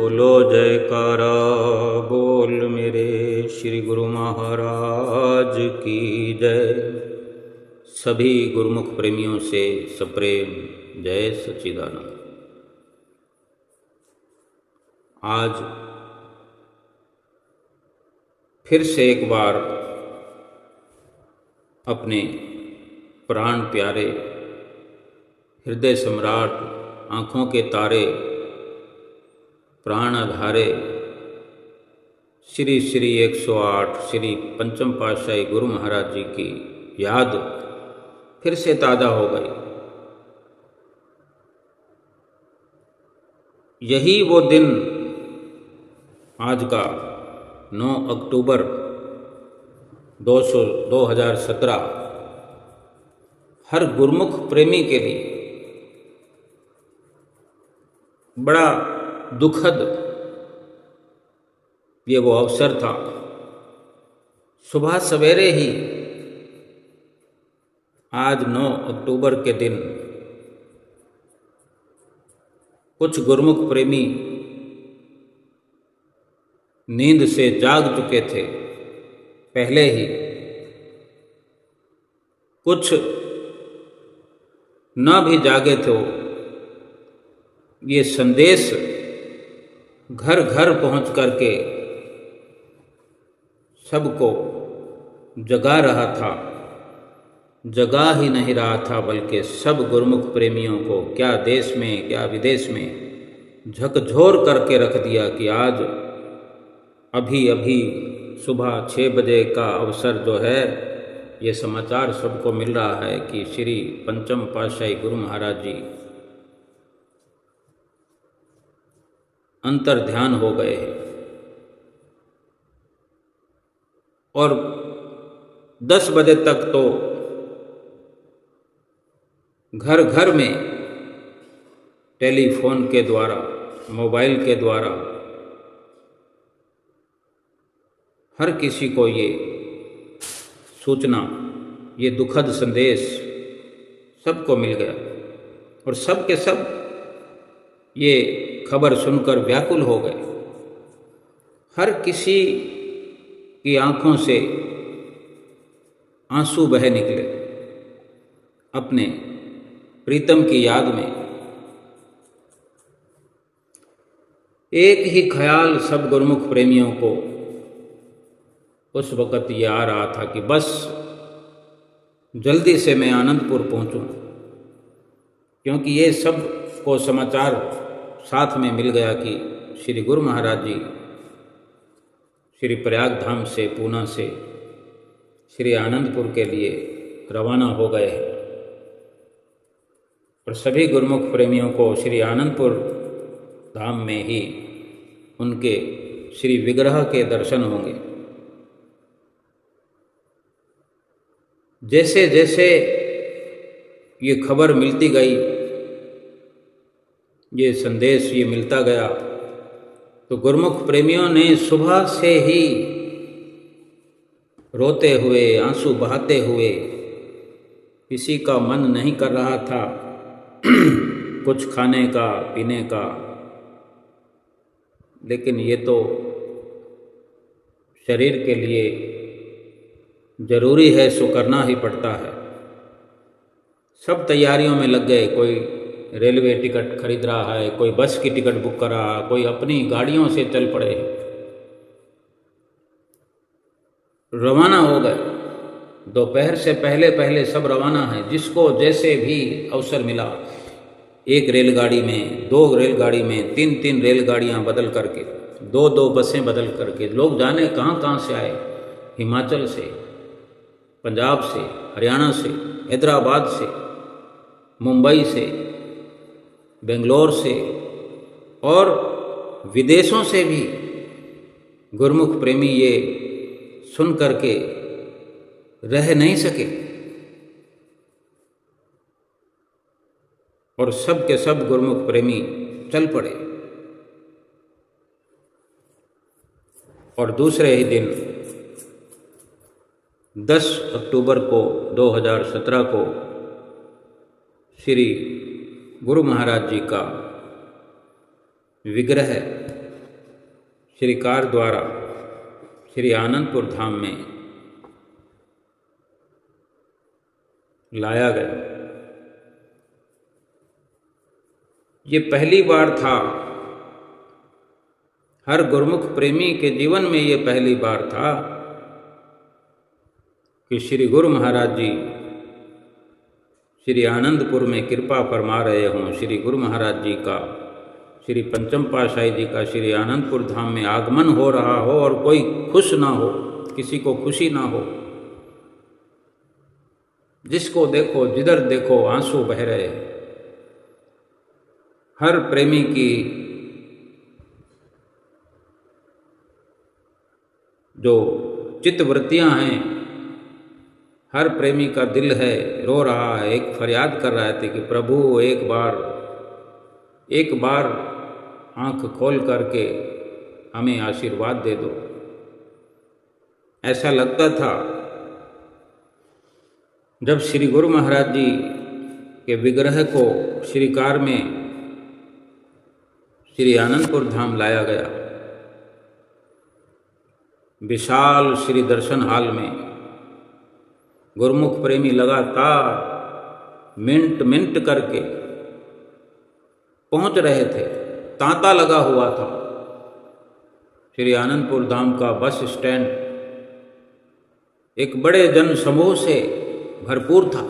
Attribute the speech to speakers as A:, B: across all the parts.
A: बोलो जयकारा बोल मेरे श्री गुरु महाराज की जय। सभी गुरुमुख प्रेमियों से सप्रेम जय सच्चिदानंद। आज फिर से एक बार अपने प्राण प्यारे हृदय सम्राट आँखों के तारे प्राण आधारे श्री श्री 108 श्री पंचम पातशाही गुरु महाराज जी की याद फिर से ताज़ा हो गई। यही वो दिन आज का 9 अक्टूबर 2017 हर गुरुमुख प्रेमी के लिए बड़ा दुखद ये वो अवसर था। सुबह सवेरे ही आज 9 अक्टूबर के दिन कुछ गुरुमुख प्रेमी नींद से जाग चुके थे पहले ही, कुछ न भी जागे थे। ये संदेश घर घर पहुंच करके सबको जगा रहा था, जगा ही नहीं रहा था बल्कि सब गुरुमुख प्रेमियों को क्या देश में क्या विदेश में झकझोर करके रख दिया कि आज अभी अभी सुबह 6 बजे का अवसर जो है, ये समाचार सबको मिल रहा है कि श्री पंचम पातशाही गुरु महाराज जी अंतर ध्यान हो गए हैं। और 10 बजे तक तो घर घर में टेलीफोन के द्वारा, मोबाइल के द्वारा हर किसी को ये सूचना, ये दुखद संदेश सबको मिल गया और सब के सब ये खबर सुनकर व्याकुल हो गए। हर किसी की आंखों से आंसू बह निकले अपने प्रीतम की याद में। एक ही ख्याल सब गुरुमुख प्रेमियों को उस वक़्त ये आ रहा था कि बस जल्दी से मैं आनंदपुर पहुंचूं, क्योंकि ये सब को समाचार साथ में मिल गया कि श्री गुरु महाराज जी श्री प्रयाग धाम से, पूना से श्री आनंदपुर के लिए रवाना हो गए हैं। और सभी गुरुमुख प्रेमियों को श्री आनंदपुर धाम में ही उनके श्री विग्रह के दर्शन होंगे। जैसे जैसे ये खबर मिलती गई, ये संदेश ये मिलता गया, तो गुरुमुख प्रेमियों ने सुबह से ही रोते हुए, आंसू बहाते हुए, किसी का मन नहीं कर रहा था कुछ खाने का, पीने का, लेकिन ये तो शरीर के लिए जरूरी है, सो करना ही पड़ता है। सब तैयारियों में लग गए। कोई रेलवे टिकट खरीद रहा है, कोई बस की टिकट बुक कर रहा, कोई अपनी गाड़ियों से चल पड़े, रवाना हो गए। दोपहर से पहले पहले सब रवाना है। जिसको जैसे भी अवसर मिला, एक रेलगाड़ी में, 2 रेलगाड़ी में, 3 रेलगाड़ियां बदल करके, 2 बसें बदल करके लोग जाने कहाँ कहाँ से आए। हिमाचल से, पंजाब से, हरियाणा से, हैदराबाद से, मुंबई से, बेंगलोर से और विदेशों से भी गुरुमुख प्रेमी ये सुन करके रह नहीं सके और सब के सब गुरुमुख प्रेमी चल पड़े। और दूसरे ही दिन 10 अक्टूबर को 2017 को श्री गुरु महाराज जी का विग्रह श्री कार द्वारा श्री आनंदपुर धाम में लाया गया। ये पहली बार था, हर गुरुमुख प्रेमी के जीवन में ये पहली बार था कि श्री गुरु महाराज जी श्री आनंदपुर में कृपा फरमा रहे हों। श्री गुरु महाराज जी का, श्री पंचम पातशाही जी का श्री आनंदपुर धाम में आगमन हो रहा हो और कोई खुश ना हो, किसी को खुशी ना हो। जिसको देखो, जिधर देखो आंसू बह रहे। हर प्रेमी की जो चित्तवृत्तियां हैं, हर प्रेमी का दिल है, रो रहा है, एक फरियाद कर रहा है कि प्रभु एक बार आंख खोल करके हमें आशीर्वाद दे दो। ऐसा लगता था जब श्री गुरु महाराज जी के विग्रह को श्री कार में श्री आनंदपुर धाम लाया गया। विशाल श्री दर्शन हाल में गुरुमुख प्रेमी लगातार मिनट मिनट करके पहुंच रहे थे। तांता लगा हुआ था। श्री आनंदपुर धाम का बस स्टैंड एक बड़े जन समूह से भरपूर था।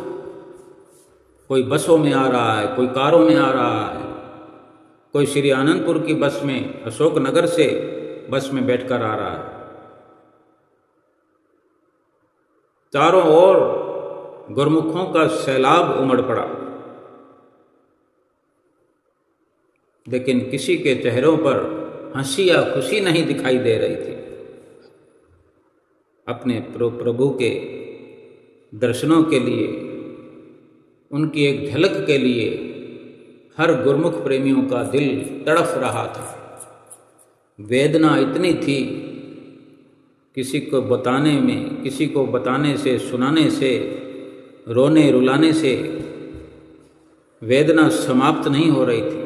A: कोई बसों में आ रहा है, कोई कारों में आ रहा है, कोई श्री आनंदपुर की बस में, अशोक नगर से बस में बैठकर आ रहा है। चारों ओर गुरुमुखों का सैलाब उमड़ पड़ा, लेकिन किसी के चेहरों पर हंसी या खुशी नहीं दिखाई दे रही थी। अपने प्रभु के दर्शनों के लिए, उनकी एक झलक के लिए हर गुरुमुख प्रेमियों का दिल तड़फ रहा था। वेदना इतनी थी, किसी को बताने से, सुनाने से, रोने रुलाने से वेदना समाप्त नहीं हो रही थी।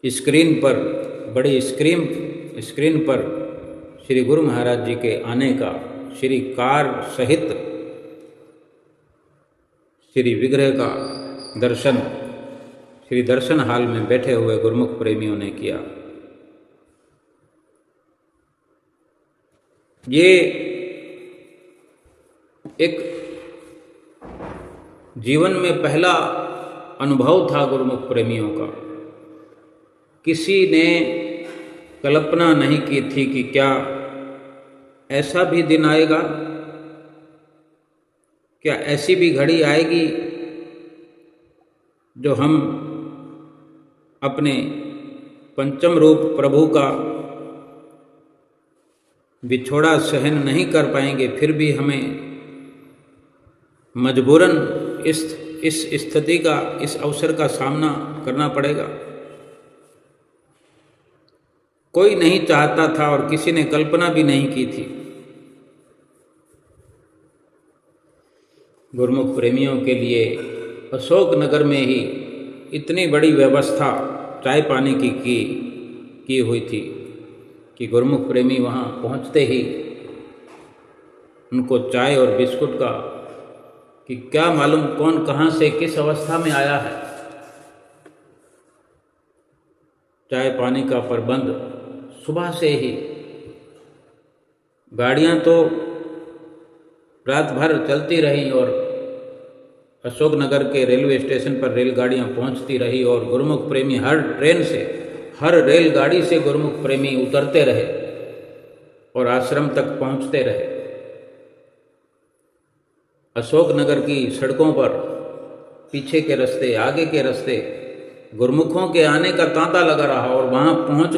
A: स्क्रीन पर, बड़ी स्क्रीन पर श्री गुरु महाराज जी के आने का, श्री कार सहित श्री विग्रह का दर्शन श्री दर्शन हाल में बैठे हुए गुरुमुख प्रेमियों ने किया। ये एक जीवन में पहला अनुभव था गुरुमुख प्रेमियों का। किसी ने कल्पना नहीं की थी कि क्या ऐसा भी दिन आएगा, क्या ऐसी भी घड़ी आएगी जो हम अपने पंचम रूप प्रभु का बिछोड़ा सहन नहीं कर पाएंगे, फिर भी हमें मजबूरन इस स्थिति का, इस अवसर का सामना करना पड़ेगा। कोई नहीं चाहता था और किसी ने कल्पना भी नहीं की थी। गुरुमुख प्रेमियों के लिए अशोक नगर में ही इतनी बड़ी व्यवस्था चाय पानी की हुई थी कि गुरुमुख प्रेमी वहाँ पहुँचते ही उनको चाय और बिस्कुट का, कि क्या मालूम कौन कहाँ से किस अवस्था में आया है, चाय पानी का प्रबंध सुबह से ही। गाड़ियाँ तो रात भर चलती रहीं और अशोक नगर के रेलवे स्टेशन पर रेलगाड़ियाँ पहुँचती रही और गुरुमुख प्रेमी हर ट्रेन से, हर रेलगाड़ी से गुरुमुख प्रेमी उतरते रहे और आश्रम तक पहुँचते रहे। अशोक नगर की सड़कों पर पीछे के रास्ते, आगे के रास्ते गुरुमुखों के आने का तांता लगा रहा और वहाँ पहुँच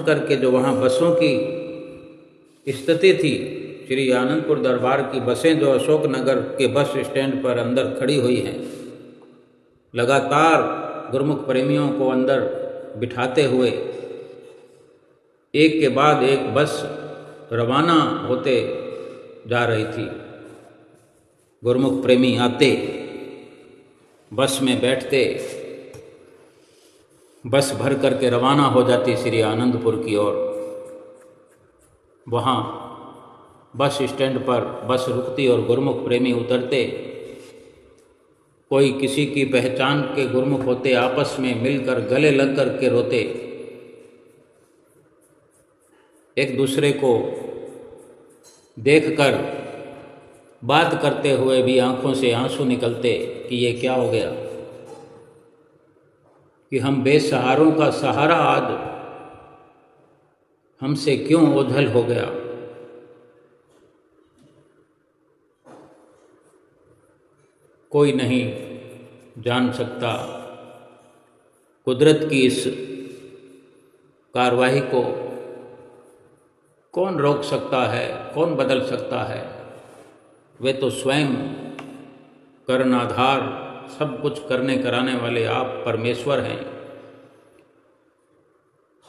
A: करके जो वहाँ बसों की स्थिति थी, श्री आनंदपुर दरबार की बसें जो अशोक नगर के बस स्टैंड पर अंदर खड़ी हुई हैं, लगातार गुरुमुख प्रेमियों को अंदर बिठाते हुए एक के बाद एक बस रवाना होते जा रही थी। गुरुमुख प्रेमी आते बस में बैठते, बस भर करके रवाना हो जाती श्री आनंदपुर की ओर। वहाँ बस स्टैंड पर बस रुकती और गुरुमुख प्रेमी उतरते। कोई किसी की पहचान के गुरुमुख होते, आपस में मिलकर गले लग कर के रोते। एक दूसरे को देखकर बात करते हुए भी आंखों से आंसू निकलते कि ये क्या हो गया, कि हम बेसहारों का सहारा आज हमसे क्यों ओझल हो गया। कोई नहीं जान सकता कुदरत की इस कार्रवाई को, कौन रोक सकता है, कौन बदल सकता है। वे तो स्वयं करनाधार, सब कुछ करने कराने वाले आप परमेश्वर हैं।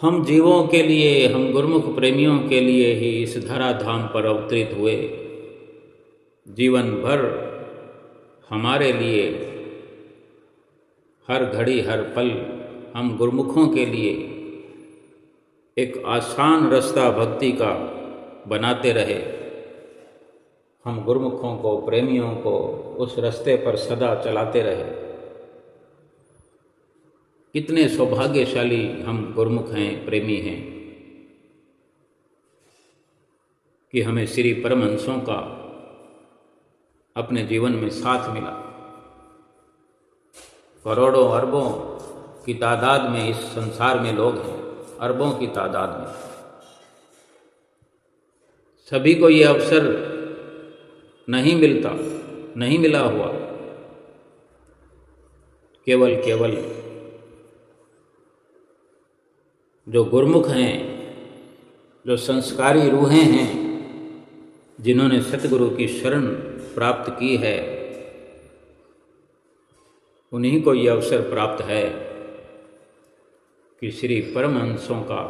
A: हम जीवों के लिए, हम गुरुमुख प्रेमियों के लिए ही इस धराधाम पर अवतरित हुए। जीवन भर हमारे लिए, हर घड़ी हर पल हम गुरुमुखों के लिए एक आसान रास्ता भक्ति का बनाते रहे। हम गुरुमुखों को, प्रेमियों को उस रास्ते पर सदा चलाते रहे। कितने सौभाग्यशाली हम गुरुमुख हैं, प्रेमी हैं, कि हमें श्री परमहंसों का अपने जीवन में साथ मिला। करोड़ों अरबों की तादाद में इस संसार में लोग हैं, अरबों की तादाद में। सभी को ये अवसर नहीं मिलता, नहीं मिला हुआ। केवल जो गुरुमुख हैं, जो संस्कारी रूहें हैं, जिन्होंने सतगुरु की शरण प्राप्त की है, उन्हीं को यह अवसर प्राप्त है कि श्री परमहंसों का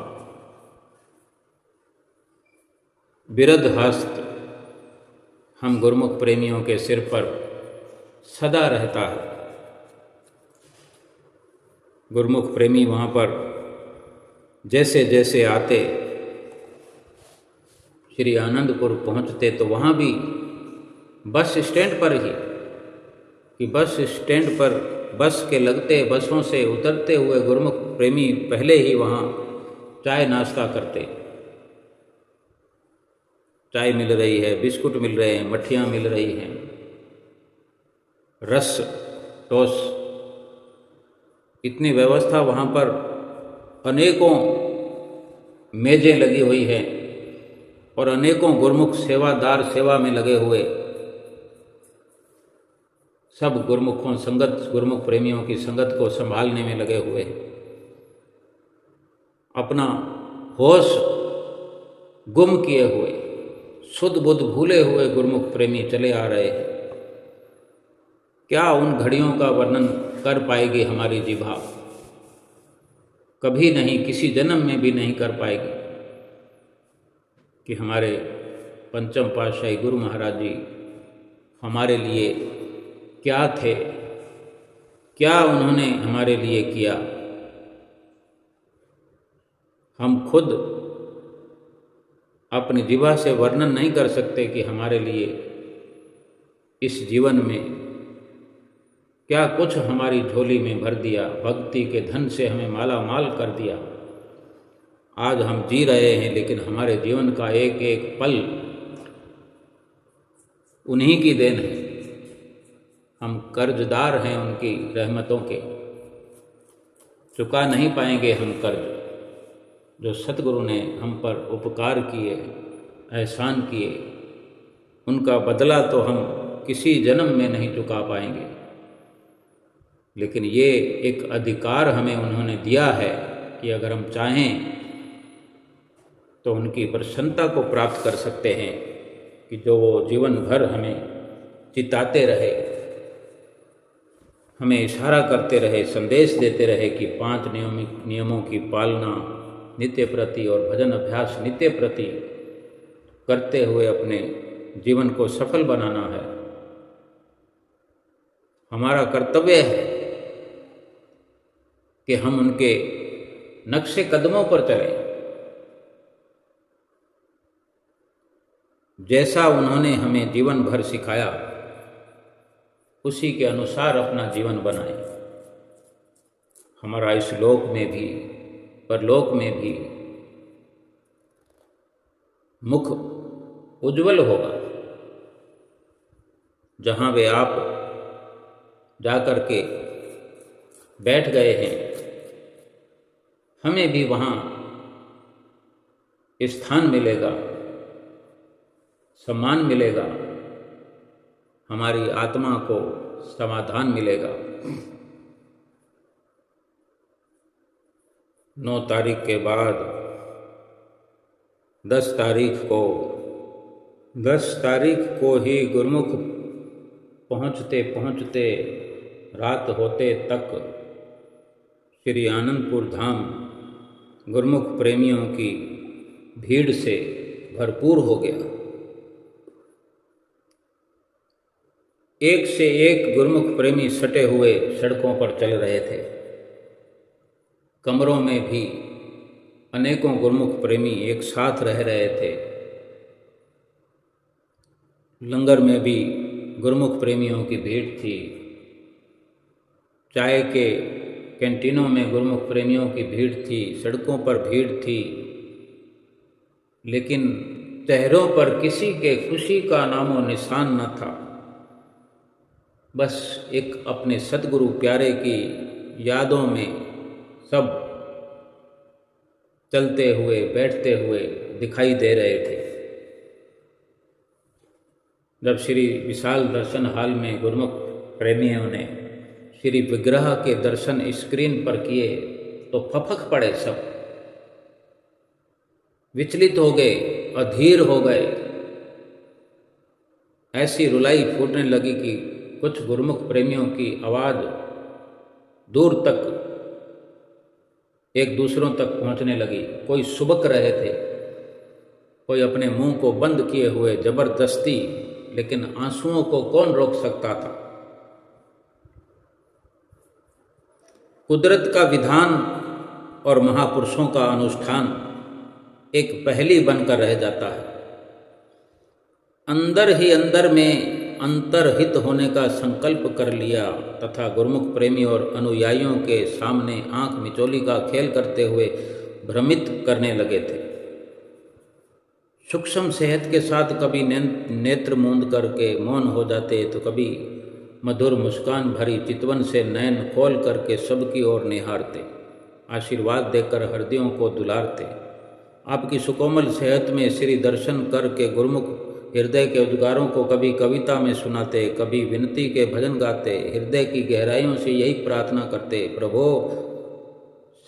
A: बिरध हस्त हम गुरुमुख प्रेमियों के सिर पर सदा रहता है। गुरुमुख प्रेमी वहाँ पर जैसे जैसे आते, श्री आनंदपुर पहुँचते, तो वहाँ भी बस स्टैंड पर ही, कि बस स्टैंड पर बस के लगते, बसों से उतरते हुए गुरुमुख प्रेमी पहले ही वहाँ चाय नाश्ता करते। चाय मिल रही है, बिस्कुट मिल रहे हैं, मट्ठियाँ मिल रही हैं, रस, टोस, इतनी व्यवस्था वहाँ पर, अनेकों मेजें लगी हुई हैं और अनेकों गुरुमुख सेवादार सेवा में लगे हुए, सब गुरुमुखों संगत, गुरुमुख प्रेमियों की संगत को संभालने में लगे हुए। अपना होश गुम किए हुए, शुद्ध बुद्ध भूले हुए गुरुमुख प्रेमी चले आ रहे हैं। क्या उन घड़ियों का वर्णन कर पाएगी हमारी जिह्वा? कभी नहीं, किसी जन्म में भी नहीं कर पाएगी, कि हमारे पंचम पातशाही गुरु महाराज जी हमारे लिए क्या थे, क्या उन्होंने हमारे लिए किया। हम खुद अपनी जिह्वा से वर्णन नहीं कर सकते कि हमारे लिए इस जीवन में क्या कुछ हमारी झोली में भर दिया, भक्ति के धन से हमें माला माल कर दिया। आज हम जी रहे हैं, लेकिन हमारे जीवन का एक एक पल उन्हीं की देन है। हम कर्जदार हैं उनकी रहमतों के, चुका नहीं पाएंगे हम कर्ज जो सतगुरु ने हम पर उपकार किए, एहसान किए। उनका बदला तो हम किसी जन्म में नहीं चुका पाएंगे, लेकिन ये एक अधिकार हमें उन्होंने दिया है कि अगर हम चाहें तो उनकी प्रसन्नता को प्राप्त कर सकते हैं, कि जो वो जीवन भर हमें चिताते रहे, हमें इशारा करते रहे, संदेश देते रहे कि 5 नियमों की पालना नित्य प्रति और भजन अभ्यास नित्य प्रति करते हुए अपने जीवन को सफल बनाना है। हमारा कर्तव्य है कि हम उनके नक्शे कदमों पर चलें। जैसा उन्होंने हमें जीवन भर सिखाया उसी के अनुसार अपना जीवन बनाएं। हमारा इस लोक में भी परलोक में भी मुख उज्जवल होगा। जहाँ वे आप जाकर के बैठ गए हैं, हमें भी वहाँ स्थान मिलेगा, सम्मान मिलेगा, हमारी आत्मा को समाधान मिलेगा। 9 तारीख के बाद 10 तारीख को ही गुरुमुख पहुँचते पहुँचते रात होते तक श्री आनंदपुर धाम गुरुमुख प्रेमियों की भीड़ से भरपूर हो गया। एक से एक गुरुमुख प्रेमी सटे हुए सड़कों पर चल रहे थे। कमरों में भी अनेकों गुरुमुख प्रेमी एक साथ रह रहे थे। लंगर में भी गुरुमुख प्रेमियों की भीड़ थी। चाय के कैंटीनों में गुरुमुख प्रेमियों की भीड़ थी। सड़कों पर भीड़ थी, लेकिन चेहरों पर किसी के खुशी का नामो निशान न था। बस एक अपने सतगुरु प्यारे की यादों में सब चलते हुए बैठते हुए दिखाई दे रहे थे। जब श्री विशाल दर्शन हॉल में गुरुमुख प्रेमियों ने श्री विग्रह के दर्शन स्क्रीन पर किए तो फपक पड़े। सब विचलित हो गए, अधीर हो गए। ऐसी रुलाई फूटने लगी कि कुछ गुरुमुख प्रेमियों की आवाज़ दूर तक एक दूसरों तक पहुंचने लगी। कोई सुबक रहे थे, कोई अपने मुंह को बंद किए हुए जबरदस्ती, लेकिन आंसुओं को कौन रोक सकता था। कुदरत का विधान और महापुरुषों का अनुष्ठान एक पहेली बनकर रह जाता है। अंदर ही अंदर में अंतर्हित होने का संकल्प कर लिया तथा गुरुमुख प्रेमी और अनुयायियों के सामने आंख मिचौली का खेल करते हुए भ्रमित करने लगे थे। सूक्ष्म सेहत के साथ कभी नेत्र मूंद करके मौन हो जाते, तो कभी मधुर मुस्कान भरी चितवन से नयन खोल करके सबकी ओर निहारते, आशीर्वाद देकर हृदयों को दुलारते। आपकी सुकोमल सेहत में श्री दर्शन करके गुरुमुख हृदय के उद्गारों को कभी कविता में सुनाते, कभी विनती के भजन गाते, हृदय की गहराइयों से यही प्रार्थना करते, प्रभो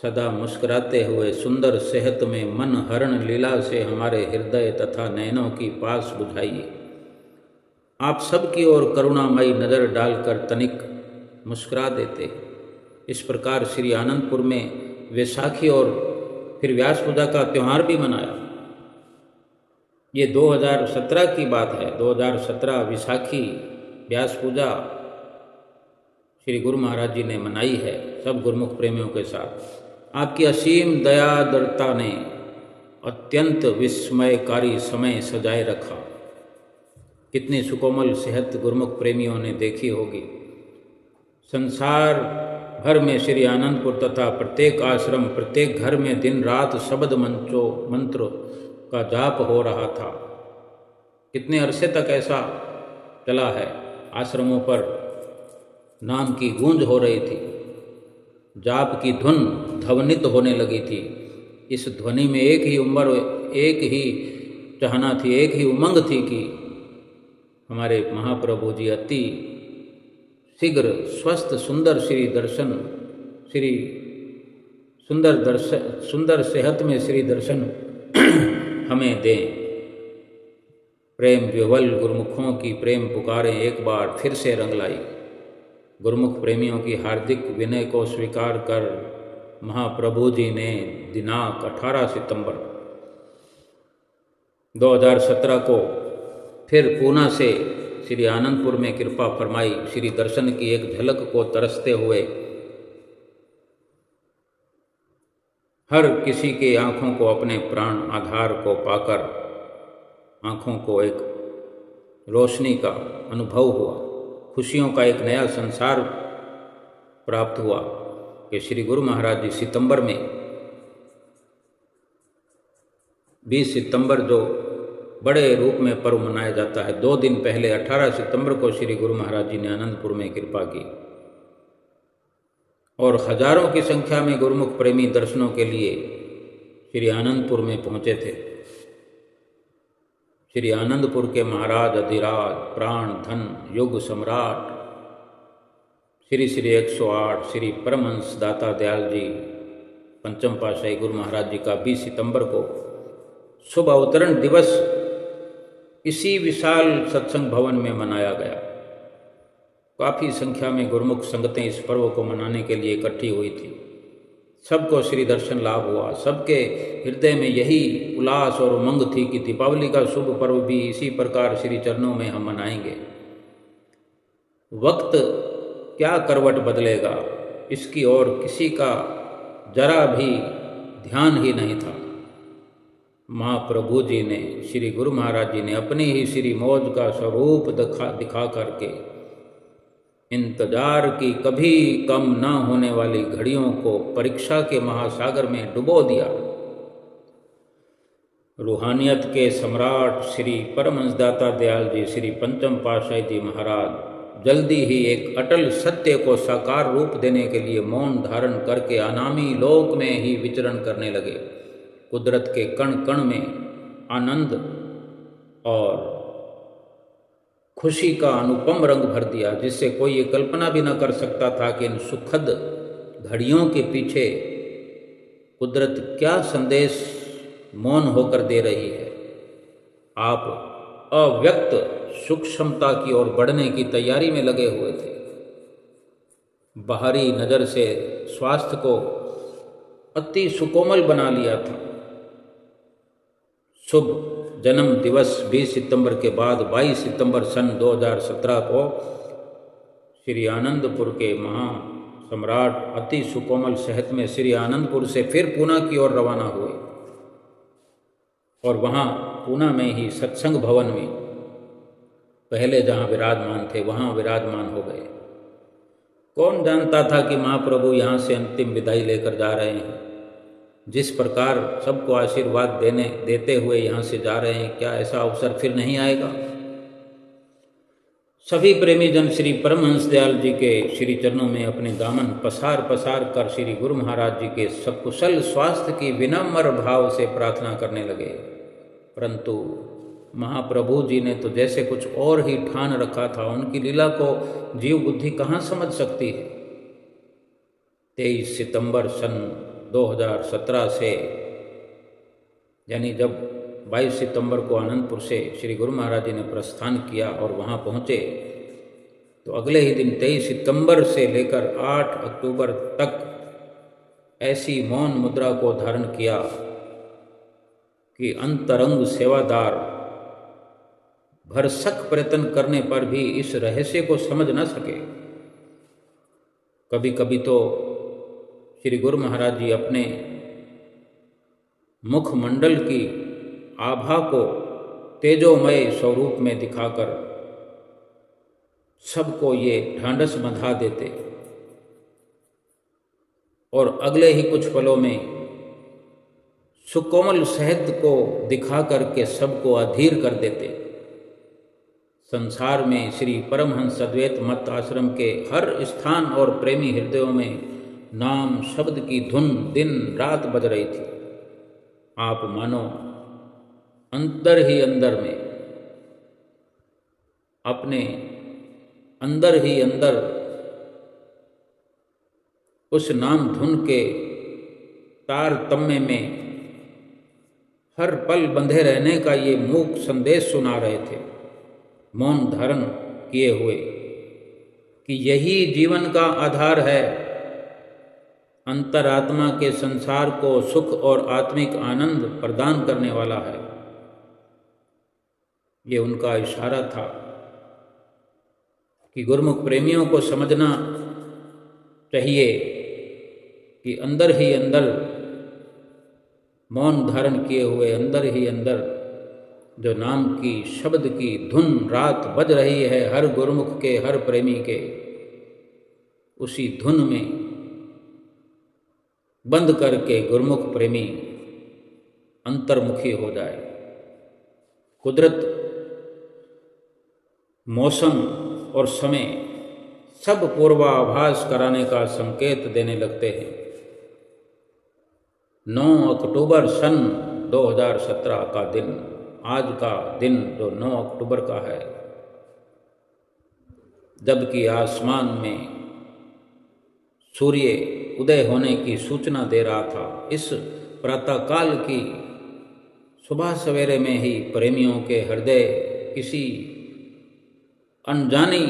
A: सदा मुस्कुराते हुए सुंदर सेहत में मन हरण लीला से हमारे हृदय तथा नयनों की पास बुझाइए। आप सबकी ओर करुणामयी नज़र डालकर तनिक मुस्कुरा देते। इस प्रकार श्री आनंदपुर में वैसाखी और फिर व्यास पूजा का त्यौहार भी मनाया। ये 2017 की बात है। 2017 विसाखी व्यास पूजा श्री गुरु महाराज जी ने मनाई है सब गुरुमुख प्रेमियों के साथ। आपकी असीम दया दरता ने अत्यंत विस्मयकारी समय सजाए रखा। कितनी सुकोमल सेहत गुरुमुख प्रेमियों ने देखी होगी। संसार भर में श्री आनंदपुर तथा प्रत्येक आश्रम प्रत्येक घर में दिन रात शब्द मंत्र का जाप हो रहा था। कितने अरसे तक ऐसा चला है। आश्रमों पर नाम की गूंज हो रही थी, जाप की धुन ध्वनित होने लगी थी। इस ध्वनि में एक ही उम्र, एक ही चाहना थी, एक ही उमंग थी कि हमारे महाप्रभु जी अति शीघ्र स्वस्थ सुंदर श्री दर्शन, श्री सुंदर सेहत में श्री दर्शन हमें दें। प्रेम विह्वल गुरुमुखों की प्रेम पुकारें एक बार फिर से रंग लाई। गुरुमुख प्रेमियों की हार्दिक विनय को स्वीकार कर महाप्रभु जी ने दिनांक 18 सितंबर 2017 को फिर पूना से श्री आनंदपुर में कृपा फरमाई। श्री दर्शन की एक झलक को तरसते हुए हर किसी के आँखों को अपने प्राण आधार को पाकर आँखों को एक रोशनी का अनुभव हुआ, खुशियों का एक नया संसार प्राप्त हुआ कि श्री गुरु महाराज जी सितंबर में 20 सितंबर जो बड़े रूप में पर्व मनाया जाता है, 2 दिन पहले 18 सितंबर को श्री गुरु महाराज जी ने आनंदपुर में कृपा की और हजारों की संख्या में गुरुमुख प्रेमी दर्शनों के लिए श्री आनंदपुर में पहुंचे थे। श्री आनंदपुर के महाराज अधिराज प्राण धन युग सम्राट श्री श्री 108 श्री परमहंस दाता दयाल जी पंचम पातशाही गुरु महाराज जी का 20 सितंबर को शुभ अवतरण दिवस इसी विशाल सत्संग भवन में मनाया गया। काफ़ी संख्या में गुरुमुख संगतें इस पर्व को मनाने के लिए इकट्ठी हुई थी। सबको श्री दर्शन लाभ हुआ। सबके हृदय में यही उल्लास और उमंग थी कि दीपावली का शुभ पर्व भी इसी प्रकार श्री चरणों में हम मनाएंगे। वक्त क्या करवट बदलेगा, इसकी ओर किसी का जरा भी ध्यान ही नहीं था। महाप्रभु जी ने, श्री गुरु महाराज जी ने अपनी ही श्री मौज का स्वरूप दिखा करके इंतजार की कभी कम न होने वाली घड़ियों को परीक्षा के महासागर में डुबो दिया। रूहानियत के सम्राट श्री परमहंस दाता दयाल जी श्री पंचम पातशाही जी महाराज जल्दी ही एक अटल सत्य को साकार रूप देने के लिए मौन धारण करके अनामी लोक में ही विचरण करने लगे। कुदरत के कण कण में आनंद और खुशी का अनुपम रंग भर दिया, जिससे कोई ये कल्पना भी न कर सकता था कि इन सुखद घड़ियों के पीछे कुदरत क्या संदेश मौन होकर दे रही है। आप अव्यक्त सुख क्षमता की ओर बढ़ने की तैयारी में लगे हुए थे। बाहरी नज़र से स्वास्थ्य को अति सुकोमल बना लिया था। शुभ जन्म दिवस 20 सितंबर के बाद 22 सितंबर सन 2017 को श्री आनंदपुर के महा सम्राट अति सुकोमल सेहत में श्री आनंदपुर से फिर पूना की ओर रवाना हुए और वहाँ पूना में ही सत्संग भवन में पहले जहाँ विराजमान थे वहाँ विराजमान हो गए। कौन जानता था कि महाप्रभु यहाँ से अंतिम विदाई लेकर जा रहे हैं। जिस प्रकार सबको आशीर्वाद देते हुए यहाँ से जा रहे हैं, क्या ऐसा अवसर फिर नहीं आएगा। सभी प्रेमी जन श्री परमहंस दयाल जी के श्री चरणों में अपने दामन पसार पसार कर श्री गुरु महाराज जी के सकुशल स्वास्थ्य की विनम्र भाव से प्रार्थना करने लगे। परंतु महाप्रभु जी ने तो जैसे कुछ और ही ठान रखा था। उनकी लीला को जीव बुद्धि कहाँ समझ सकती है। 23 सितंबर सन 2017 से, यानी जब 22 सितंबर को आनंदपुर से श्री गुरु महाराज जी ने प्रस्थान किया और वहाँ पहुँचे, तो अगले ही दिन 23 सितंबर से लेकर 8 अक्टूबर तक ऐसी मौन मुद्रा को धारण किया कि अंतरंग सेवादार भरसक प्रयत्न करने पर भी इस रहस्य को समझ न सके। कभी कभी तो श्री गुरु महाराज जी अपने मुखमंडल की आभा को तेजोमय स्वरूप में दिखाकर सबको ये ढांढस बंधा देते और अगले ही कुछ पलों में सुकोमल सेहत को दिखा करके सबको अधीर कर देते। संसार में श्री परमहंस अद्वैत मत आश्रम के हर स्थान और प्रेमी हृदयों में नाम शब्द की धुन दिन रात बज रही थी। आप मानो अंदर ही अंदर में, अपने अंदर ही अंदर उस नाम धुन के तारतम्य में हर पल बंधे रहने का ये मूक संदेश सुना रहे थे, मौन धारण किए हुए, कि यही जीवन का आधार है। अंतरात्मा के संसार को सुख और आत्मिक आनंद प्रदान करने वाला है। ये उनका इशारा था। कि गुरुमुख प्रेमियों को समझना चाहिए कि अंदर ही अंदर मौन धारण किए हुए अंदर ही अंदर जो नाम की शब्द की धुन रात बज रही है हर गुरुमुख के हर प्रेमी के, उसी धुन में बंद करके गुरुमुख प्रेमी अंतर्मुखी हो जाए। कुदरत, मौसम और समय सब पूर्वाभास कराने का संकेत देने लगते हैं। 9 अक्टूबर सन 2017 का दिन, आज का दिन जो 9 अक्टूबर का है, जबकि आसमान में सूर्य उदय होने की सूचना दे रहा था, इस प्रातःकाल की सुबह सवेरे में ही प्रेमियों के हृदय किसी अनजानी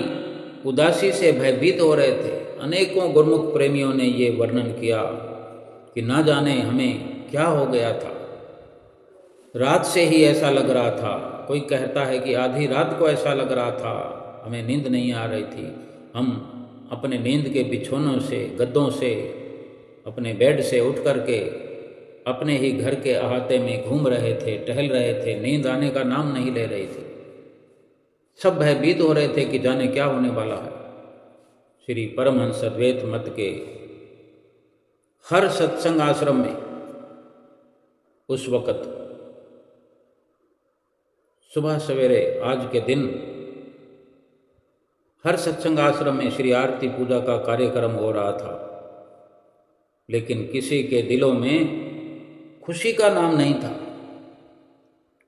A: उदासी से भयभीत हो रहे थे। अनेकों गुरुमुख प्रेमियों ने ये वर्णन किया कि ना जाने हमें क्या हो गया था, रात से ही ऐसा लग रहा था। कोई कहता है कि आधी रात को ऐसा लग रहा था, हमें नींद नहीं आ रही थी, हम अपने नींद के बिछौनों से, गद्दों से, अपने बेड से उठ करके अपने ही घर के अहाते में घूम रहे थे, टहल रहे थे, नींद आने का नाम नहीं ले रही थी। सब भयभीत हो रहे थे कि जाने क्या होने वाला है। श्री परमहंस अद्वैत मत के हर सत्संग आश्रम में उस वक़्त सुबह सवेरे आज के दिन हर सत्संग आश्रम में श्री आरती पूजा का कार्यक्रम हो रहा था, लेकिन किसी के दिलों में खुशी का नाम नहीं था।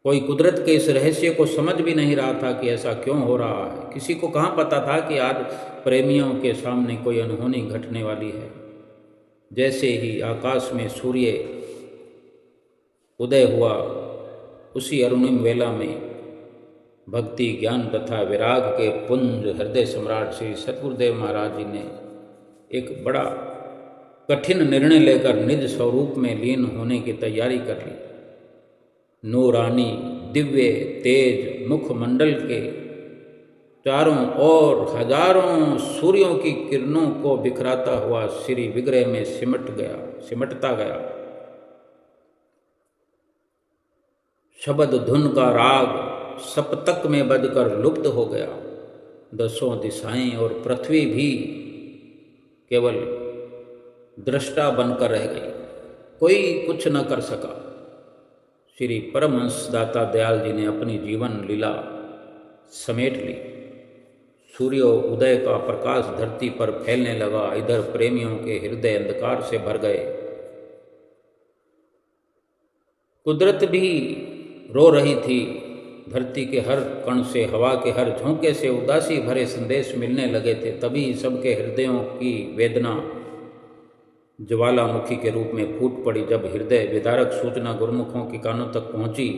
A: कोई कुदरत के इस रहस्य को समझ भी नहीं रहा था कि ऐसा क्यों हो रहा है। किसी को कहाँ पता था कि आज प्रेमियों के सामने कोई अनहोनी घटने वाली है। जैसे ही आकाश में सूर्य उदय हुआ, उसी अरुणिम वेला में भक्ति, ज्ञान तथा विराग के पुंज हृदय सम्राट श्री सतगुरुदेव महाराज जी ने एक बड़ा कठिन निर्णय लेकर निज स्वरूप में लीन होने की तैयारी कर ली। नूरानी दिव्य तेज मुखमंडल के चारों ओर हजारों सूर्यों की किरणों को बिखराता हुआ श्री विग्रह में सिमटता गया। शब्द धुन का राग सप्तक में बजकर लुप्त हो गया। 10 दिशाएं और पृथ्वी भी केवल दृष्टा बनकर रह गई, कोई कुछ न कर सका। श्री परमहंस दाता दयाल जी ने अपनी जीवन लीला समेट ली। सूर्य उदय का प्रकाश धरती पर फैलने लगा। इधर प्रेमियों के हृदय अंधकार से भर गए। कुदरत भी रो रही थी। धरती के हर कण से, हवा के हर झोंके से उदासी भरे संदेश मिलने लगे थे। तभी सबके हृदयों की वेदना ज्वालामुखी के रूप में फूट पड़ी, जब हृदय विदारक सूचना गुरुमुखों की कानों तक पहुंची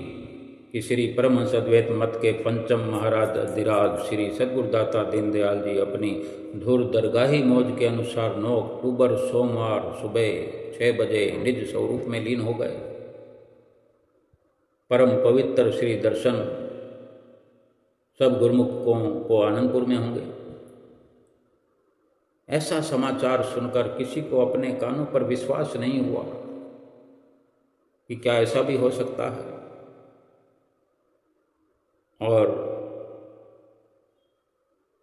A: कि श्री परमहंस अद्वैत मत के पंचम महाराज अधिराज श्री सद्गुरुदाता दीनदयाल जी अपनी धुर दरगाही मौज के अनुसार 9 अक्टूबर सोमवार सुबह 6 बजे निज स्वरूप में लीन हो गए। परम पवित्र श्री दर्शन सब गुरुमुखों को आनंदपुर में होंगे। ऐसा समाचार सुनकर किसी को अपने कानों पर विश्वास नहीं हुआ कि क्या ऐसा भी हो सकता है। और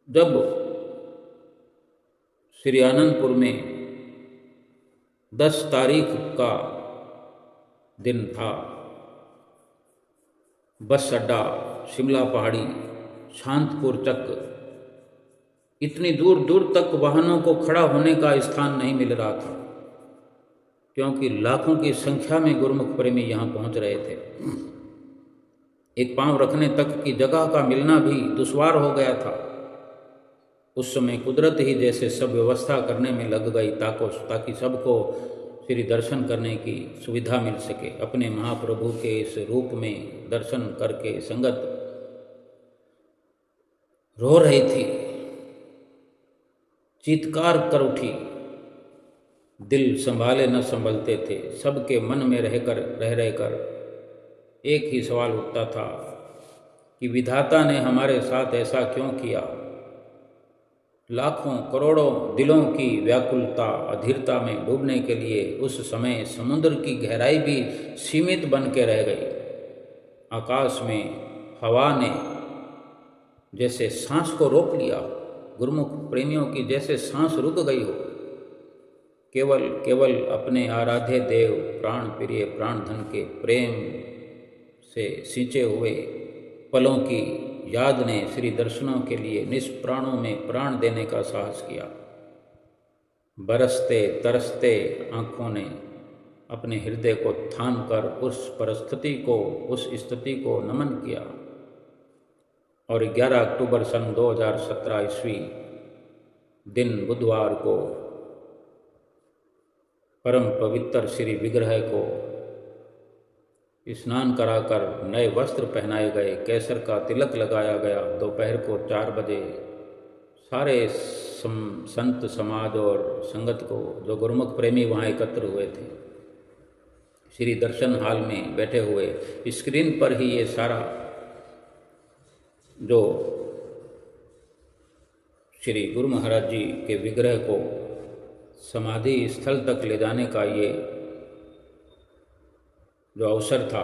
A: जब श्री आनंदपुर में 10 तारीख का दिन था, बस अड्डा, शिमला पहाड़ी, शांतपुर तक इतनी दूर दूर तक वाहनों को खड़ा होने का स्थान नहीं मिल रहा था, क्योंकि लाखों की संख्या में गुरुमुख प्रेमी यहाँ पहुँच रहे थे। एक पांव रखने तक की जगह का मिलना भी दुश्वार हो गया था। उस समय कुदरत ही जैसे सब व्यवस्था करने में लग गई ताकि सबको श्री दर्शन करने की सुविधा मिल सके। अपने महाप्रभु के इस रूप में दर्शन करके संगत रो रही थी, चीत्कार कर उठी, दिल संभाले न संभलते थे। सबके मन में रहकर एक ही सवाल उठता था कि विधाता ने हमारे साथ ऐसा क्यों किया। लाखों करोड़ों दिलों की व्याकुलता अधीरता में डूबने के लिए उस समय समुद्र की गहराई भी सीमित बन के रह गई। आकाश में हवा ने जैसे सांस को रोक लिया, गुरुमुख प्रेमियों की जैसे सांस रुक गई हो। केवल केवल अपने आराध्य देव प्राण प्रिय प्राणधन के प्रेम से सींचे हुए पलों की याद ने श्री दर्शनों के लिए निष्प्राणों में प्राण देने का साहस किया। बरसते तरसते आँखों ने अपने हृदय को थाम कर उस परिस्थिति को, उस स्थिति को नमन किया। और 11 अक्टूबर सन 2017 ईस्वी दिन बुधवार को परम पवित्र श्री विग्रह को स्नान कराकर नए वस्त्र पहनाए गए, केसर का तिलक लगाया गया। दोपहर को 4 बजे सारे संत समाज और संगत को, जो गुरुमुख प्रेमी वहाँ एकत्र हुए थे, श्री दर्शन हॉल में बैठे हुए, स्क्रीन पर ही ये सारा जो श्री गुरु महाराज जी के विग्रह को समाधि स्थल तक ले जाने का ये जो अवसर था,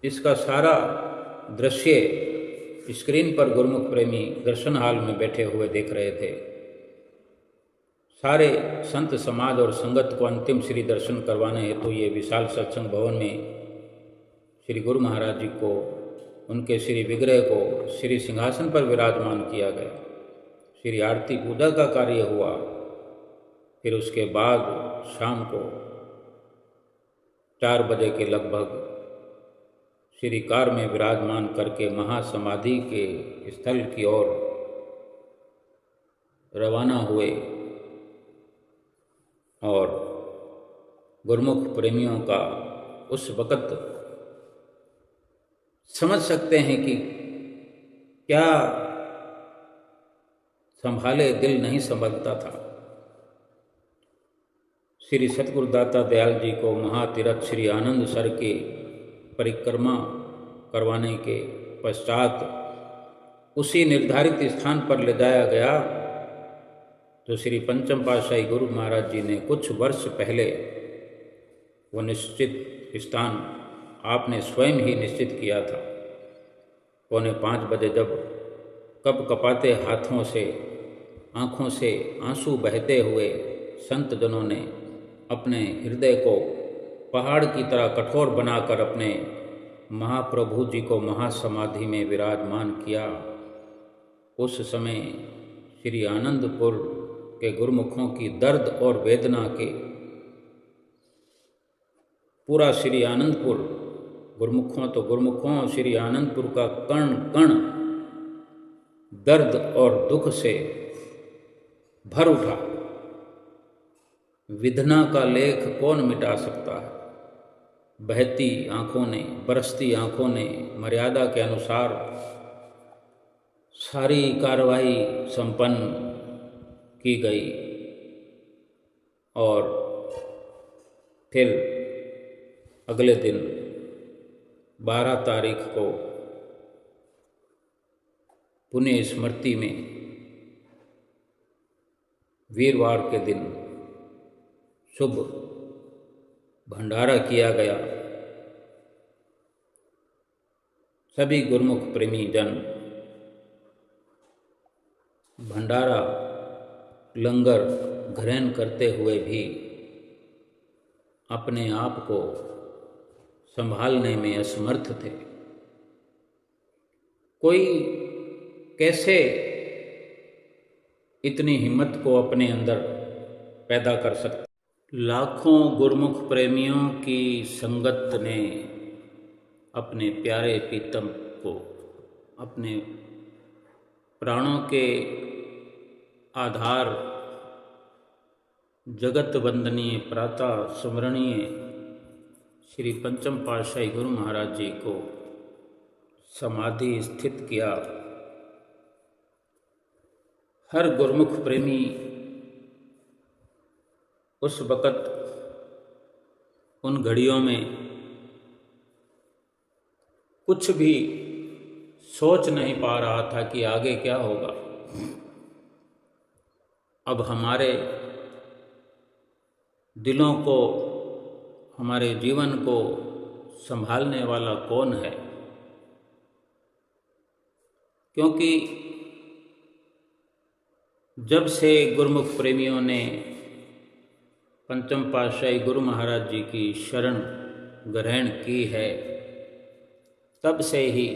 A: इसका सारा दृश्य स्क्रीन पर गुरुमुख प्रेमी दर्शन हॉल में बैठे हुए देख रहे थे। सारे संत समाज और संगत को अंतिम श्री दर्शन करवाने हेतु ये विशाल सत्संग भवन में श्री गुरु महाराज जी को, उनके श्री विग्रह को श्री सिंहासन पर विराजमान किया गया। श्री आरती पूजा का कार्य हुआ। फिर उसके बाद शाम को 4 बजे के लगभग श्री कार में विराजमान करके महासमाधि के स्थल की ओर रवाना हुए। और गुरुमुख प्रेमियों का उस वक़्त समझ सकते हैं कि क्या संभाले दिल नहीं संभलता था। श्री सतगुरुदाता दयाल जी को महातीरथ श्री आनंद सर की परिक्रमा करवाने के पश्चात उसी निर्धारित स्थान पर ले जाया गया तो श्री पंचम पातशाही गुरु महाराज जी ने कुछ वर्ष पहले वो निश्चित स्थान आपने स्वयं ही निश्चित किया था। 4:45 बजे जब कप कपाते हाथों से, आँखों से आंसू बहते हुए संत जनों ने अपने हृदय को पहाड़ की तरह कठोर बनाकर अपने महाप्रभु जी को महासमाधि में विराजमान किया, उस समय श्री आनंदपुर के गुरुमुखों की दर्द और वेदना के, पूरा श्री आनंदपुर, गुरुमुखों तो गुरुमुखों, श्री आनंदपुर का कण कण दर्द और दुख से भर उठा। विधना का लेख कौन मिटा सकता है। बहती आँखों ने, बरसती आँखों ने मर्यादा के अनुसार सारी कार्रवाई संपन्न की गई। और फिर अगले दिन 12 तारीख को पुण्य स्मृति में वीरवार के दिन शुभ भंडारा किया गया। सभी गुरुमुख प्रेमी जन भंडारा लंगर ग्रहण करते हुए भी अपने आप को संभालने में असमर्थ थे। कोई कैसे इतनी हिम्मत को अपने अंदर पैदा कर सकता। लाखों गुरुमुख प्रेमियों की संगत ने अपने प्यारे प्रीतम को अपने प्राणों के आधार, जगत वंदनीय प्रातः स्मरणीय श्री पंचम पातशाही गुरु महाराज जी को समाधि स्थित किया। हर गुरुमुख प्रेमी उस वक़्त उन घड़ियों में कुछ भी सोच नहीं पा रहा था कि आगे क्या होगा। अब हमारे दिलों को, हमारे जीवन को संभालने वाला कौन है? क्योंकि जब से गुरुमुख प्रेमियों ने पंचम पातशाही गुरु महाराज जी की शरण ग्रहण की है, तब से ही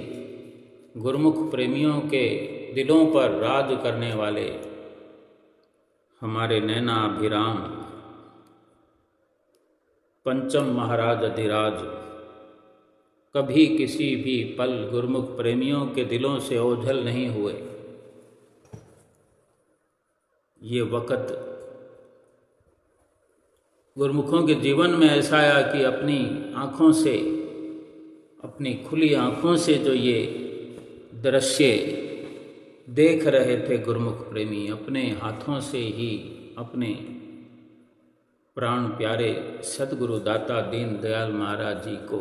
A: गुरुमुख प्रेमियों के दिलों पर राज करने वाले हमारे नैनाभिराम पंचम महाराज अधिराज कभी किसी भी पल गुरुमुख प्रेमियों के दिलों से ओझल नहीं हुए। ये वक़्त गुरुमुखों के जीवन में ऐसा आया कि अपनी आँखों से, अपनी खुली आँखों से जो ये दृश्य देख रहे थे गुरुमुख प्रेमी, अपने हाथों से ही अपने प्राण प्यारे सद्गुरु दाता दीन दयाल महाराज जी को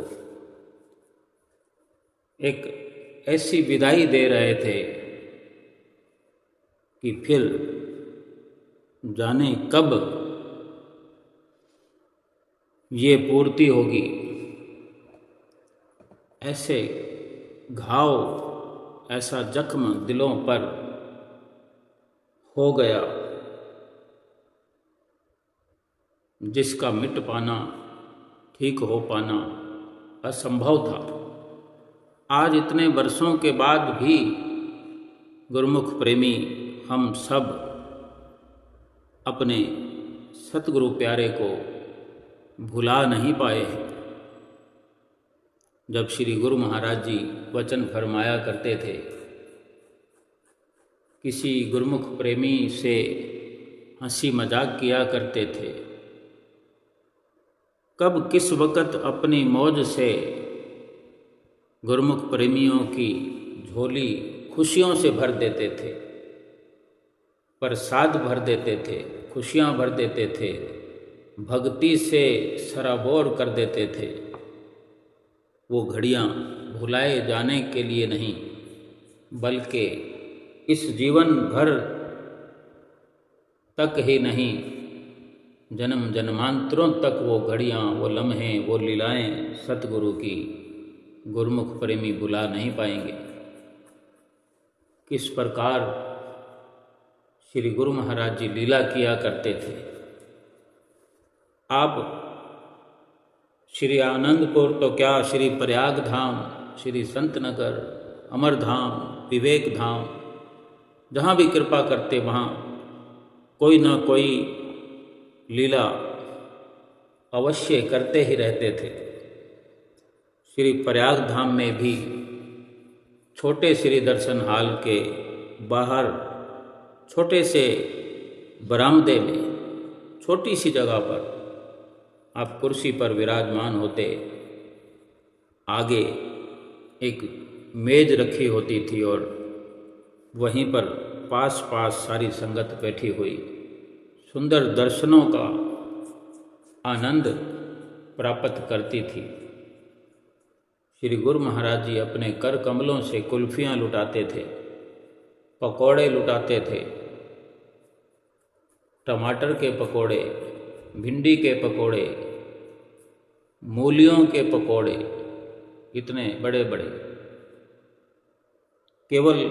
A: एक ऐसी विदाई दे रहे थे कि फिर जाने कब ये पूर्ति होगी। ऐसे घाव, ऐसा जख्म दिलों पर हो गया जिसका मिट पाना, ठीक हो पाना असंभव था। आज इतने वर्षों के बाद भी गुरुमुख प्रेमी हम सब अपने सतगुरु प्यारे को भुला नहीं पाए हैं। जब श्री गुरु महाराज जी वचन फरमाया करते थे, किसी गुरुमुख प्रेमी से हंसी मजाक किया करते थे, कब किस वक़्त अपनी मौज से गुरुमुख प्रेमियों की झोली खुशियों से भर देते थे, प्रसाद भर देते थे, खुशियाँ भर देते थे, भक्ति से सराबोर कर देते थे। वो घड़ियाँ भुलाए जाने के लिए नहीं, बल्कि इस जीवन भर तक ही नहीं, जन्म जन्मांतरों तक वो घड़ियाँ, वो लम्हे, वो लीलाएं सतगुरु की गुरुमुख प्रेमी भुला नहीं पाएंगे। किस प्रकार श्री गुरु महाराज जी लीला किया करते थे। आप श्री आनंदपुर तो क्या, श्री प्रयाग धाम, श्री संत नगर, अमरधाम, विवेक धाम, जहाँ भी कृपा करते वहाँ कोई ना कोई लीला अवश्य करते ही रहते थे। श्री प्रयाग धाम में भी छोटे श्री दर्शन हाल के बाहर छोटे से बरामदे में, छोटी सी जगह पर आप कुर्सी पर विराजमान होते, आगे एक मेज रखी होती थी और वहीं पर पास पास सारी संगत बैठी हुई सुंदर दर्शनों का आनंद प्राप्त करती थी। श्री गुरु महाराज जी अपने कर कमलों से कुल्फियाँ लुटाते थे, पकौड़े लुटाते थे, टमाटर के पकौड़े, भिंडी के पकौड़े, मूलियों के पकौड़े, इतने बड़े बड़े। केवल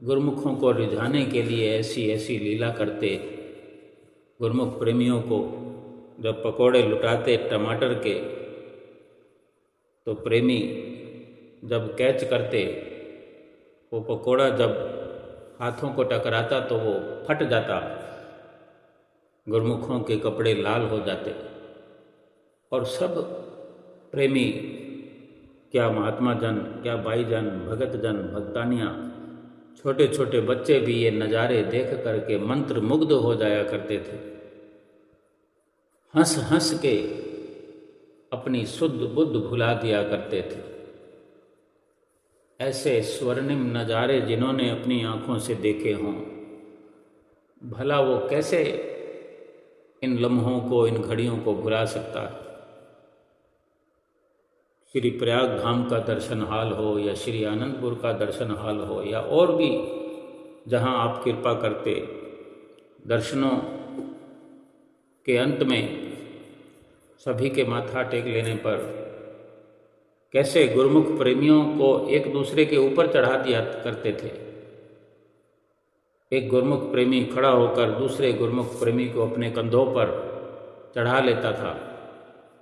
A: गुरुमुखों को रिझाने के लिए ऐसी ऐसी लीला करते। गुरुमुख प्रेमियों को जब पकौड़े लुटाते टमाटर के, तो प्रेमी जब कैच करते, वो पकौड़ा जब हाथों को टकराता तो वो फट जाता, गुरुमुखों के कपड़े लाल हो जाते। और सब प्रेमी, क्या महात्मा जन, क्या भाई जन, भगत जन, भक्तानियाँ, छोटे छोटे बच्चे भी ये नज़ारे देख करके मंत्र मुग्ध हो जाया करते थे। हंस हंस के अपनी शुद्ध बुद्ध भुला दिया करते थे। ऐसे स्वर्णिम नज़ारे जिन्होंने अपनी आँखों से देखे हों, भला वो कैसे इन लम्हों को, इन घड़ियों को भुला सकता है। श्री प्रयाग धाम का दर्शन हाल हो या श्री आनंदपुर का दर्शन हाल हो या और भी जहाँ आप कृपा करते, दर्शनों के अंत में सभी के माथा टेक लेने पर कैसे गुरुमुख प्रेमियों को एक दूसरे के ऊपर चढ़ा दिया करते थे। एक गुरुमुख प्रेमी खड़ा होकर दूसरे गुरुमुख प्रेमी को अपने कंधों पर चढ़ा लेता था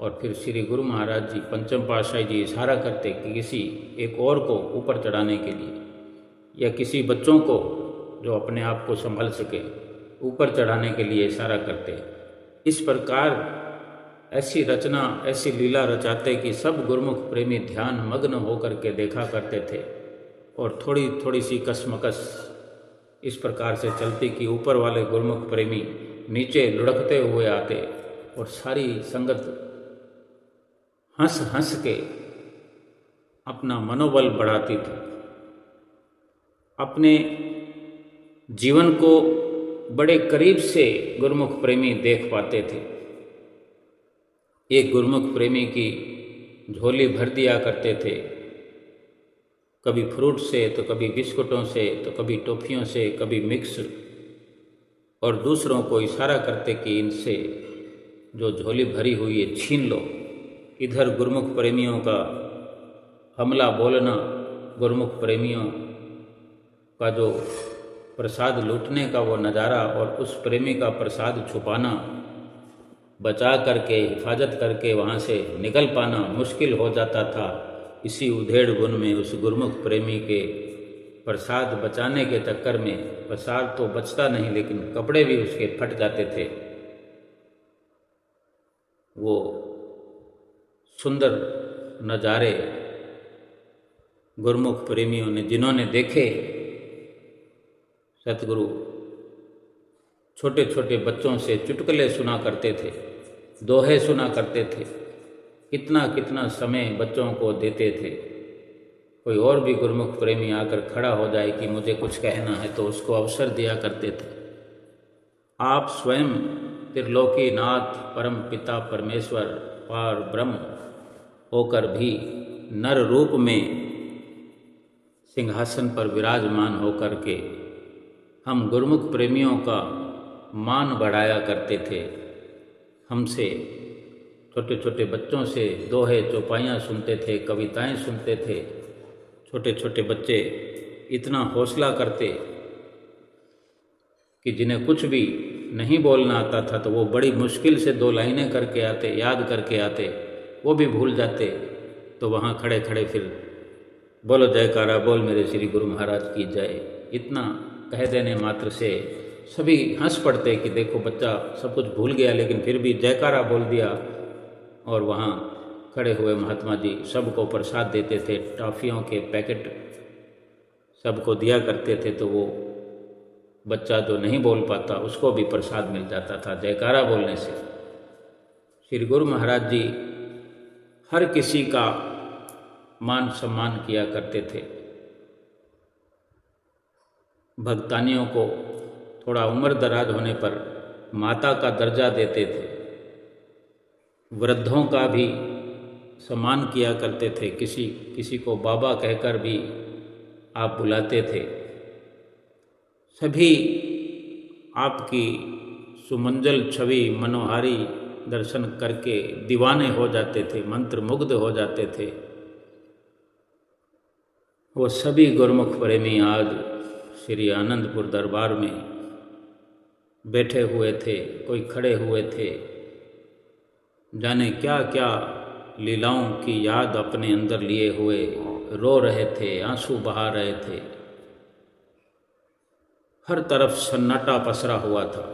A: और फिर श्री गुरु महाराज जी, पंचम पातशाही जी इशारा करते कि किसी एक और को ऊपर चढ़ाने के लिए, या किसी बच्चों को जो अपने आप को संभल सके ऊपर चढ़ाने के लिए इशारा करते। इस प्रकार ऐसी रचना, ऐसी लीला रचाते कि सब गुरुमुख प्रेमी ध्यान मग्न होकर के देखा करते थे। और थोड़ी थोड़ी सी कसमकस इस प्रकार से चलती कि ऊपर वाले गुरुमुख प्रेमी नीचे लुढ़कते हुए आते और सारी संगत हंस हंस के अपना मनोबल बढ़ाती थी। अपने जीवन को बड़े करीब से गुरुमुख प्रेमी देख पाते थे। एक गुरुमुख प्रेमी की झोली भर दिया करते थे, कभी फ्रूट से तो कभी बिस्कुटों से तो कभी टॉफियों से, कभी मिक्स, और दूसरों को इशारा करते कि इनसे जो झोली भरी हुई है छीन लो। इधर गुरुमुख प्रेमियों का हमला बोलना, गुरुमुख प्रेमियों का जो प्रसाद लूटने का वो नज़ारा और उस प्रेमी का प्रसाद छुपाना, बचा करके हिफाजत करके वहाँ से निकल पाना मुश्किल हो जाता था। इसी उधेड़ बुन में उस गुरुमुख प्रेमी के प्रसाद बचाने के चक्कर में प्रसाद तो बचता नहीं लेकिन कपड़े भी उसके फट जाते थे। वो सुंदर नज़ारे गुरुमुख प्रेमियों ने, जिन्होंने देखे, सतगुरु छोटे छोटे बच्चों से चुटकुले सुना करते थे, दोहे सुना करते थे, कितना कितना समय बच्चों को देते थे। कोई और भी गुरुमुख प्रेमी आकर खड़ा हो जाए कि मुझे कुछ कहना है तो उसको अवसर दिया करते थे। आप स्वयं त्रिलोकी नाथ, परम पिता परमेश्वर, पार ब्रह्म होकर भी नर रूप में सिंहासन पर विराजमान होकर के हम गुरुमुख प्रेमियों का मान बढ़ाया करते थे। हमसे छोटे छोटे बच्चों से दोहे चौपाइयाँ सुनते थे, कविताएं सुनते थे। छोटे छोटे बच्चे इतना हौसला करते कि जिन्हें कुछ भी नहीं बोलना आता था तो वो बड़ी मुश्किल से 2 लाइनें करके आते, याद करके आते, वो भी भूल जाते। तो वहाँ खड़े खड़े फिर बोलो जयकारा बोल मेरे श्री गुरु महाराज की जय, इतना कह देने मात्र से सभी हंस पड़ते कि देखो बच्चा सब कुछ भूल गया लेकिन फिर भी जयकारा बोल दिया। और वहाँ खड़े हुए महात्मा जी सबको प्रसाद देते थे, टॉफ़ियों के पैकेट सबको दिया करते थे। तो वो बच्चा जो नहीं बोल पाता उसको भी प्रसाद मिल जाता था जयकारा बोलने से। श्री गुरु महाराज जी हर किसी का मान सम्मान किया करते थे। भक्तानियों को थोड़ा उम्र दराज होने पर माता का दर्जा देते थे। वृद्धों का भी सम्मान किया करते थे, किसी किसी को बाबा कहकर भी आप बुलाते थे। सभी आपकी सुमंजल छवि, मनोहारी दर्शन करके दीवाने हो जाते थे, मंत्र मुग्ध हो जाते थे। वो सभी गुरुमुख प्रेमी आज श्री आनंदपुर दरबार में बैठे हुए थे, कोई खड़े हुए थे, जाने क्या क्या लीलाओं की याद अपने अंदर लिए हुए रो रहे थे, आंसू बहा रहे थे। हर तरफ सन्नाटा पसरा हुआ था।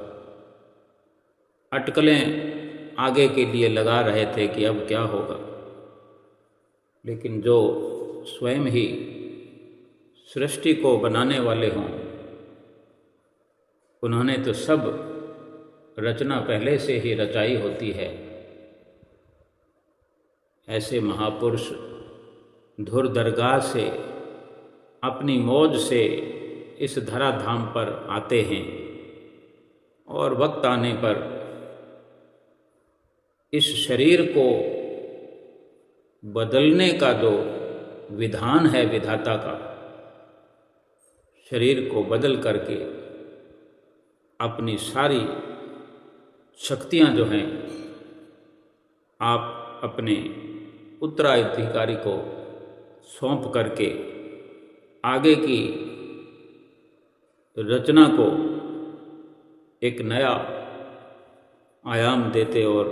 A: अटकलें आगे के लिए लगा रहे थे कि अब क्या होगा। लेकिन जो स्वयं ही सृष्टि को बनाने वाले हों, उन्होंने तो सब रचना पहले से ही रचाई होती है। ऐसे महापुरुष धुर दरगाह से अपनी मौज से इस धराधाम पर आते हैं और वक्त आने पर इस शरीर को बदलने का जो विधान है विधाता का, शरीर को बदल करके अपनी सारी शक्तियां जो हैं आप अपने उत्तराधिकारी को सौंप करके आगे की रचना को एक नया आयाम देते और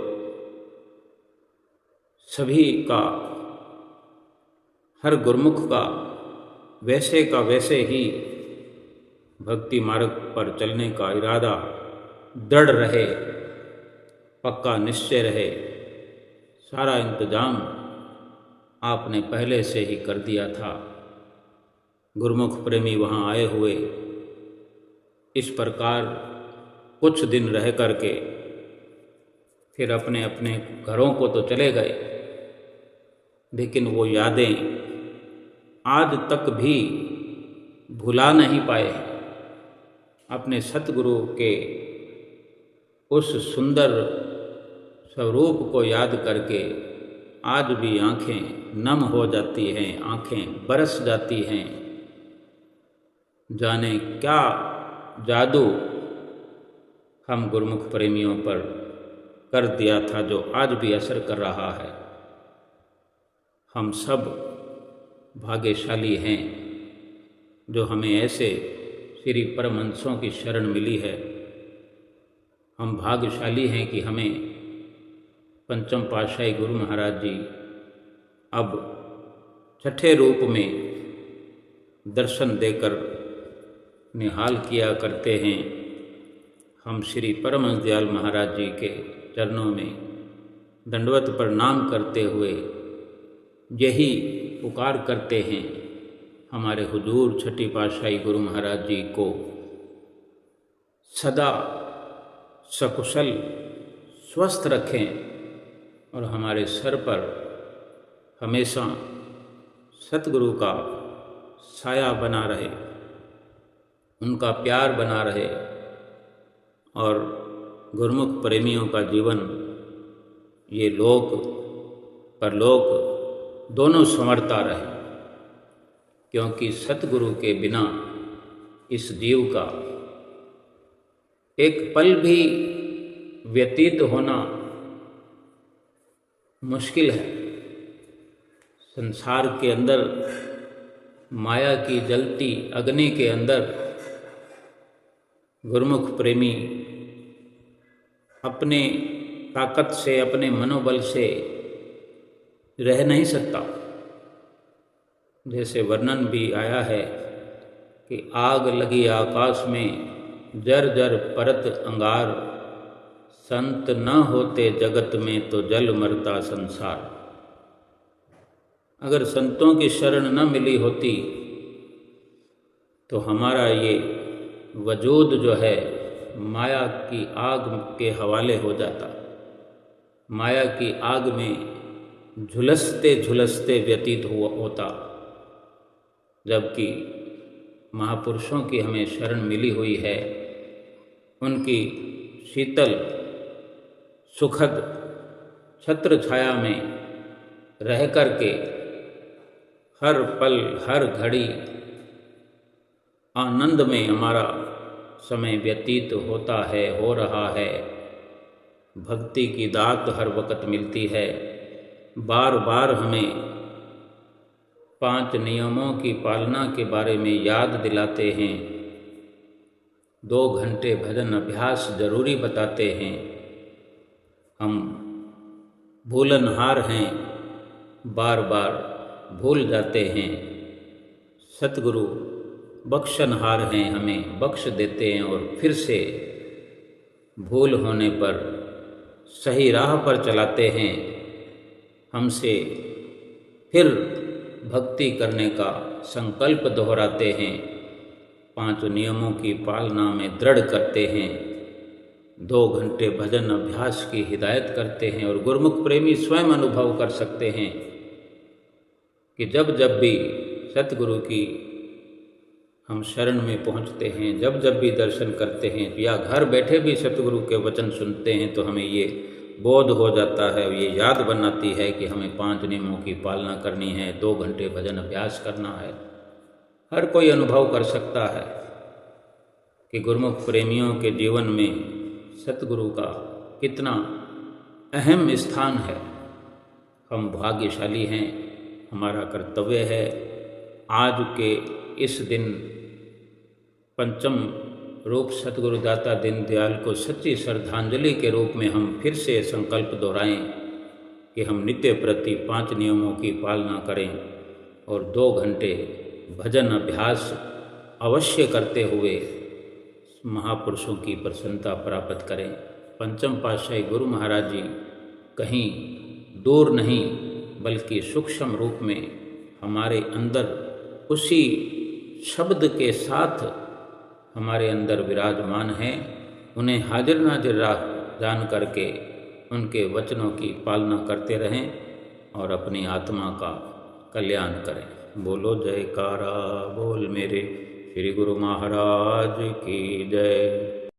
A: सभी का, हर गुरुमुख का वैसे ही भक्ति मार्ग पर चलने का इरादा दृढ़ रहे, पक्का निश्चय रहे। सारा इंतजाम आपने पहले से ही कर दिया था। गुरुमुख प्रेमी वहाँ आए हुए इस प्रकार कुछ दिन रह करके फिर अपने अपने घरों को तो चले गए, लेकिन वो यादें आज तक भी भुला नहीं पाए। अपने सतगुरु के उस सुंदर स्वरूप को याद करके आज भी आंखें नम हो जाती हैं, आंखें बरस जाती हैं। जाने क्या जादू हम गुरुमुख प्रेमियों पर कर दिया था जो आज भी असर कर रहा है। हम सब भाग्यशाली हैं जो हमें ऐसे श्री परमहंसों की शरण मिली है। हम भाग्यशाली हैं कि हमें पंचम पातशाही गुरु महाराज जी अब छठे रूप में दर्शन देकर निहाल किया करते हैं। हम श्री परमहंस दयाल महाराज जी के चरणों में दंडवत प्रणाम करते हुए यही पुकार करते हैं, हमारे हुजूर छठी पातशाही गुरु महाराज जी को सदा सकुशल स्वस्थ रखें और हमारे सर पर हमेशा सतगुरु का साया बना रहे, उनका प्यार बना रहे और गुरुमुख प्रेमियों का जीवन ये लोक परलोक दोनों संवरता रहे, क्योंकि सतगुरु के बिना इस जीव का एक पल भी व्यतीत होना मुश्किल है। संसार के अंदर माया की जलती अग्नि के अंदर गुरुमुख प्रेमी अपने ताकत से, अपने मनोबल से रह नहीं सकता। जैसे वर्णन भी आया है कि आग लगी आकाश में जर जर परत अंगार, संत न होते जगत में तो जल मरता संसार। अगर संतों की शरण न मिली होती तो हमारा ये वजूद जो है माया की आग के हवाले हो जाता, माया की आग में झुलसते झुलसते व्यतीत होता। जबकि महापुरुषों की हमें शरण मिली हुई है, उनकी शीतल सुखद छत्र छाया में रह करके हर पल हर घड़ी आनंद में हमारा समय व्यतीत होता है, हो रहा है। भक्ति की दात हर वक्त मिलती है। बार बार हमें 5 नियमों की पालना के बारे में याद दिलाते हैं। 2 घंटे भजन अभ्यास जरूरी बताते हैं। हम भूलनहार हैं, बार बार भूल जाते हैं। सतगुरु बख्शनहार हैं, हमें बख्श देते हैं और फिर से भूल होने पर सही राह पर चलाते हैं। हमसे फिर भक्ति करने का संकल्प दोहराते हैं, 5 नियमों की पालना में दृढ़ करते हैं, 2 घंटे भजन अभ्यास की हिदायत करते हैं। और गुरुमुख प्रेमी स्वयं अनुभव कर सकते हैं कि जब जब भी सतगुरु की हम शरण में पहुंचते हैं, जब जब भी दर्शन करते हैं या घर बैठे भी सतगुरु के वचन सुनते हैं, तो हमें ये बोध हो जाता है, ये याद बनाती है कि हमें 5 नियमों की पालना करनी है, 2 घंटे भजन अभ्यास करना है। हर कोई अनुभव कर सकता है कि गुरुमुख प्रेमियों के जीवन में सतगुरु का कितना अहम स्थान है। हम भाग्यशाली हैं, हमारा कर्तव्य है आज के इस दिन पंचम रूप सतगुरु दाता दीनदयाल को सच्ची श्रद्धांजलि के रूप में हम फिर से संकल्प दोहराएं कि हम नित्य प्रति 5 नियमों की पालना करें और 2 घंटे भजन अभ्यास अवश्य करते हुए महापुरुषों की प्रसन्नता प्राप्त करें। पंचम पातशाही गुरु महाराज जी कहीं दूर नहीं बल्कि सूक्ष्म रूप में हमारे अंदर उसी शब्द के साथ हमारे अंदर विराजमान हैं। उन्हें हाजिर नाजिर जान करके उनके वचनों की पालना करते रहें और अपनी आत्मा का कल्याण करें। बोलो जयकारा बोल मेरे श्री गुरु महाराज की जय।